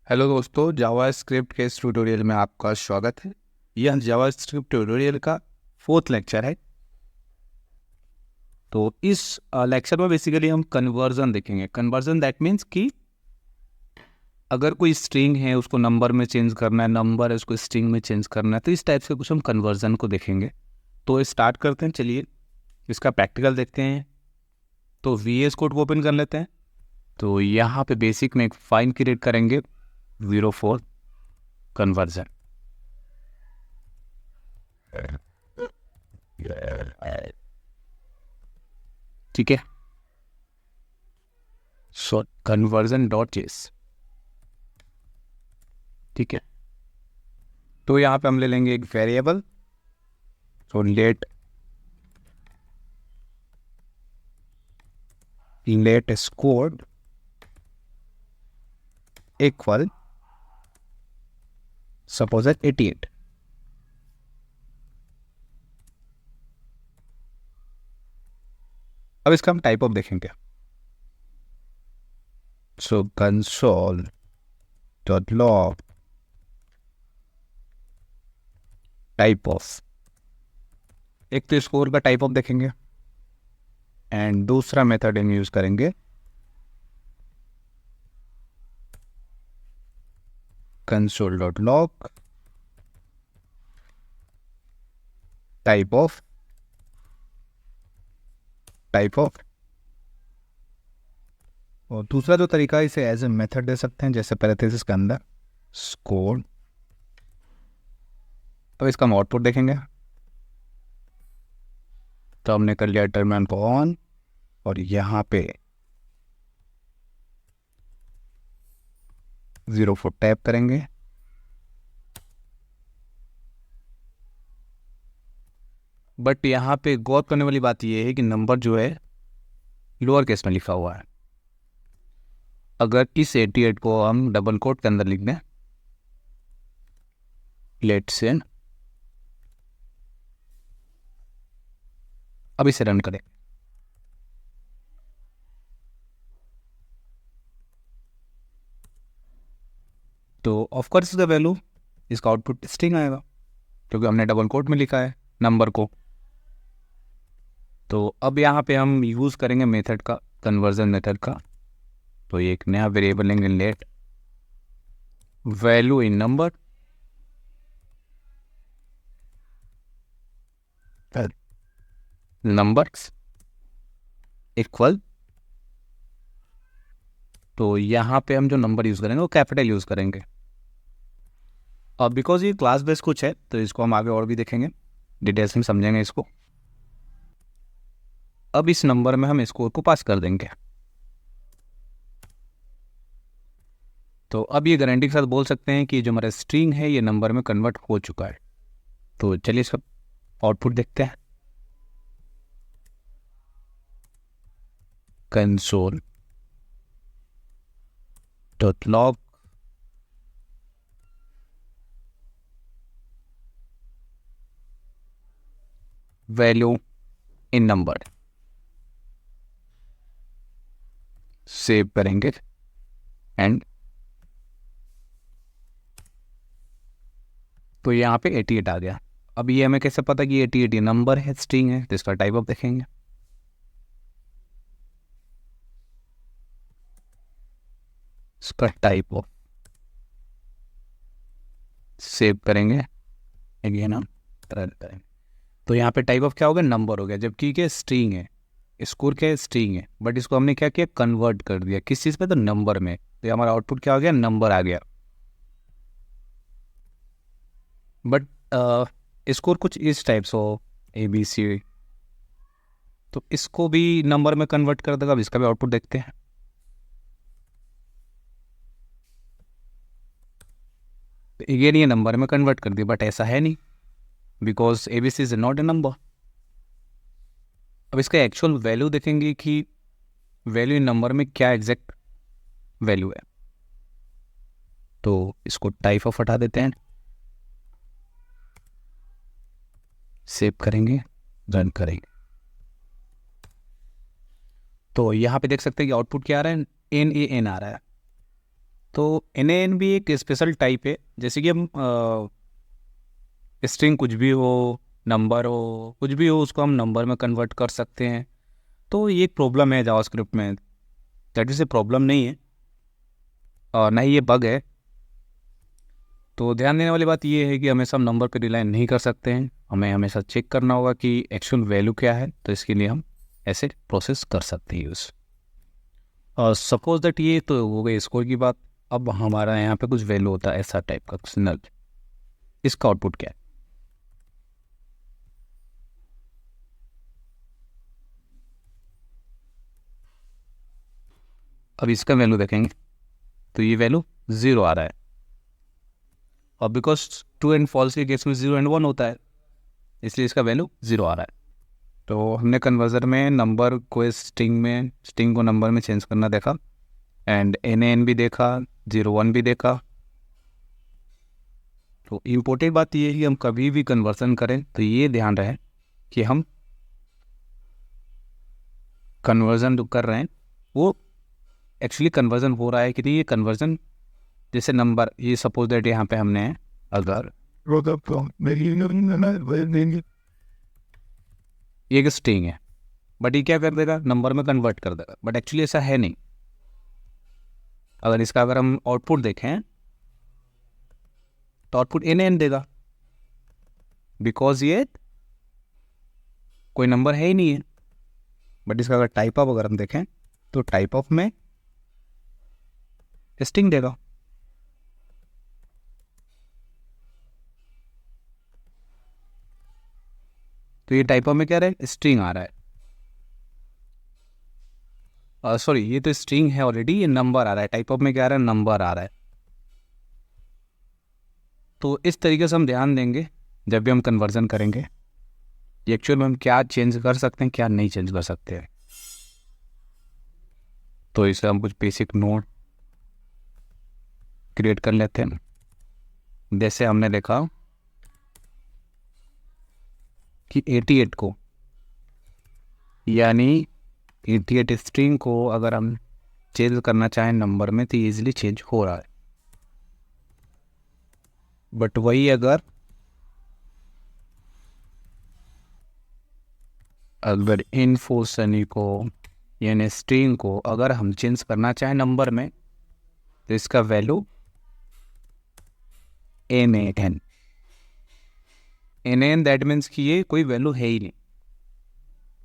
Hello दोस्तों, जावा script के इस ट्यूटोरियल में आपका स्वागत है। यह जावा स्क्रिप्ट ट्यूटोरियल का 4th लेक्चर है। तो इस लेक्चर में बेसिकली हम कन्वर्जन देखेंगे। कन्वर्जन दैट मीन्स कि अगर कोई स्ट्रिंग है उसको नंबर में चेंज करना है, नंबर है उसको स्ट्रिंग में चेंज करना है, तो इस टाइप से कुछ हम कन्वर्जन को देखेंगे। तो स्टार्ट करते हैं, चलिए इसका प्रैक्टिकल देखते हैं। तो VS कोड को ओपन कर लेते हैं। तो यहाँ पे बेसिक में एक फाइल क्रिएट करेंगे 04 कन्वर्जन। ठीक है, सो कन्वर्जन डॉट जेस। ठीक है, तो यहाँ पे हम ले लेंगे एक variable. So let score equal suppose 88। अब इसका हम टाइप ऑफ देखेंगे। So console dot log type of, एक तो स्कोर का टाइप ऑफ देखेंगे एंड दूसरा मेथड हम यूज करेंगे console dot log type of और दूसरा जो तरीका है इसे एज ए मेथड दे सकते हैं, जैसे पैरेंथेसिस के अंदर स्कोर। तो इसका हम आउटपुट देखेंगे। तो हमने कर लिया टर्मिनल को ऑन और यहाँ पे 04 टैप करेंगे। बट यहाँ पे गौर करने वाली बात यह है कि नंबर जो है लोअर केस में लिखा हुआ है। अगर इस 88 को हम डबल कोट के अंदर लिख दें, लेट्स से, अब इसे रन करें तो ऑफ कोर्स द वैल्यू, इसका आउटपुट स्ट्रिंग आएगा क्योंकि हमने डबल कोट में लिखा है नंबर को। तो अब यहाँ पे हम यूज़ करेंगे मेथड का, कन्वर्जन मेथड का। तो ये एक नया वेरिएबल लेंगे, let value in number numbers equal. तो यहाँ पे हम जो नंबर यूज़ करेंगे वो कैपिटल यूज़ करेंगे। अब बिकॉज ये क्लास बेस कुछ है तो इसको हम आगे और भी देखेंगे, डिटेल्स में समझेंगे इसको। अब इस नंबर में हम स्कोर को पास कर देंगे। तो अब ये गारंटी के साथ बोल सकते हैं कि जो हमारा स्ट्रिंग है ये नंबर में कन्वर्ट हो चुका है। तो चलिए इसका आउटपुट देखते हैं। Console dot log value in number, save करेंगे एंड तो यहाँ पे 88 आ गया। अब ये हमें कैसे पता कि 88 ये नंबर है, स्ट्रिंग है? तो इसका टाइप ऑफ देखेंगे। इसका टाइप ऑफ सेव करेंगे, अगेन हम रन करेंगे। तो यहाँ पे टाइप ऑफ क्या हो गया? नंबर हो गया, जबकि क्या स्ट्रिंग है, स्कोर क्या है? स्ट्रिंग है। बट इसको हमने क्या किया? कन्वर्ट कर दिया किस चीज़ पे? तो नंबर में। तो हमारा आउटपुट क्या हो गया? नंबर आ गया। बट स्कोर कुछ इस टाइप से हो, ABC, तो इसको भी नंबर में कन्वर्ट कर देगा। अब इसका भी आउटपुट देखते हैं। तो अगेन ये नंबर में कन्वर्ट कर दिया, बट ऐसा है नहीं because ABC is not a number. अब इसका एक्चुअल वैल्यू देखेंगे कि वैल्यू इन नंबर में क्या एग्जैक्ट वैल्यू है। तो इसको टाइप ऑफ हटा देते हैं, सेव करेंगे, रन करेंगे। तो यहाँ पे देख सकते हैं कि आउटपुट क्या आ रहा है? NaN आ रहा है। तो NaN भी एक स्पेशल टाइप है, जैसे कि हम स्ट्रिंग कुछ भी हो, नंबर हो, कुछ भी हो, उसको हम नंबर में कन्वर्ट कर सकते हैं। तो ये एक प्रॉब्लम है जावास्क्रिप्ट में, दैट इज़ ए प्रॉब्लम नहीं है और ना ही ये बग है। तो ध्यान देने वाली बात ये है कि हमेशा हम नंबर पर रिलाई नहीं कर सकते हैं, हमें हमेशा चेक करना होगा कि एक्चुअल वैल्यू क्या है। तो इसके लिए हम ऐसे प्रोसेस कर सकते हैं यूज़। और सपोज दैट ये तो हो गई स्कोर की बात। अब हमारा यहाँ पे कुछ वैल्यू होता है ऐसा टाइप का सिग्नल, इसका आउटपुट क्या है? अब इसका वैल्यू देखेंगे तो ये वैल्यू 0 आ रहा है, और बिकॉज ट्रू एंड फॉल्स के केस में 0 एंड 1 होता है, इसलिए इसका वैल्यू 0 आ रहा है। तो हमने कन्वर्जन में नंबर को स्ट्रिंग को नंबर में चेंज करना देखा, एंड NaN भी देखा, 0 1 भी देखा। तो इम्पोर्टेंट बात ये है कि हम कभी भी कन्वर्सन करें तो ये ध्यान रहे कि हम कन्वर्जन जो कर रहे हैं वो एक्चुअली कन्वर्जन हो रहा है कि नहीं। ये कन्वर्जन जैसे नंबर, ये सपोज दैट यहाँ पे हमने अगर ये एक स्ट्रिंग है, बट ये क्या कर देगा, नंबर में कन्वर्ट कर देगा, बट एक्चुअली ऐसा है नहीं। अगर हम आउटपुट देखें तो आउटपुट NaN देगा, बिकॉज ये कोई नंबर है ही नहीं है। बट इसका अगर टाइप ऑफ अगर हम देखें तो टाइप ऑफ में स्ट्रिंग देगा। तो ये टाइप ऑफ में क्या रहा है, स्ट्रिंग आ रहा है। सॉरी, ये तो स्ट्रिंग है ऑलरेडी, ये नंबर आ रहा है। टाइप ऑफ में क्या आ रहा है, नंबर आ रहा है। तो इस तरीके से हम ध्यान देंगे जब भी हम कन्वर्जन करेंगे एक्चुअल में हम क्या चेंज कर सकते हैं, क्या नहीं चेंज कर सकते हैं। तो इसे हम कुछ बेसिक नोट क्रिएट कर लेते हैं। जैसे हमने देखा कि 88 को, यानी 88 स्ट्रिंग को अगर हम चेंज करना चाहें नंबर में तो ईजिली चेंज हो रहा है। बट वही अगर इन्फो सनी को यानी स्ट्रिंग को अगर हम चेंज करना चाहें नंबर में तो इसका वैल्यू NaN। दैट मीन्स कि ये कोई वैल्यू है ही नहीं,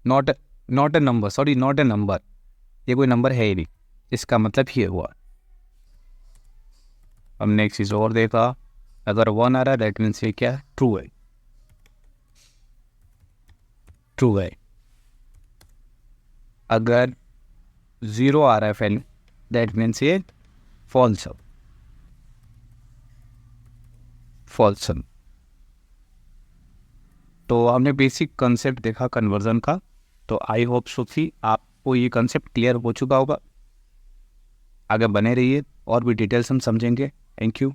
not a number, sorry not a number, ये कोई नंबर है ही नहीं। इसका मतलब ये हुआ। हमने एक चीज़ और देखा, अगर 1 आ रहा है दैट मीन्स ये क्या है, ट्रू है, ट्रू है। अगर 0 आ रहा है वैल्यू दैट मीन्स ये फॉल्स है, फॉल्स। तो हमने बेसिक कंसेप्ट देखा कन्वर्जन का। तो आई होप सो कि आपको ये कंसेप्ट क्लियर हो चुका होगा। आगे बने रहिए, और भी डिटेल्स हम समझेंगे। Thank you.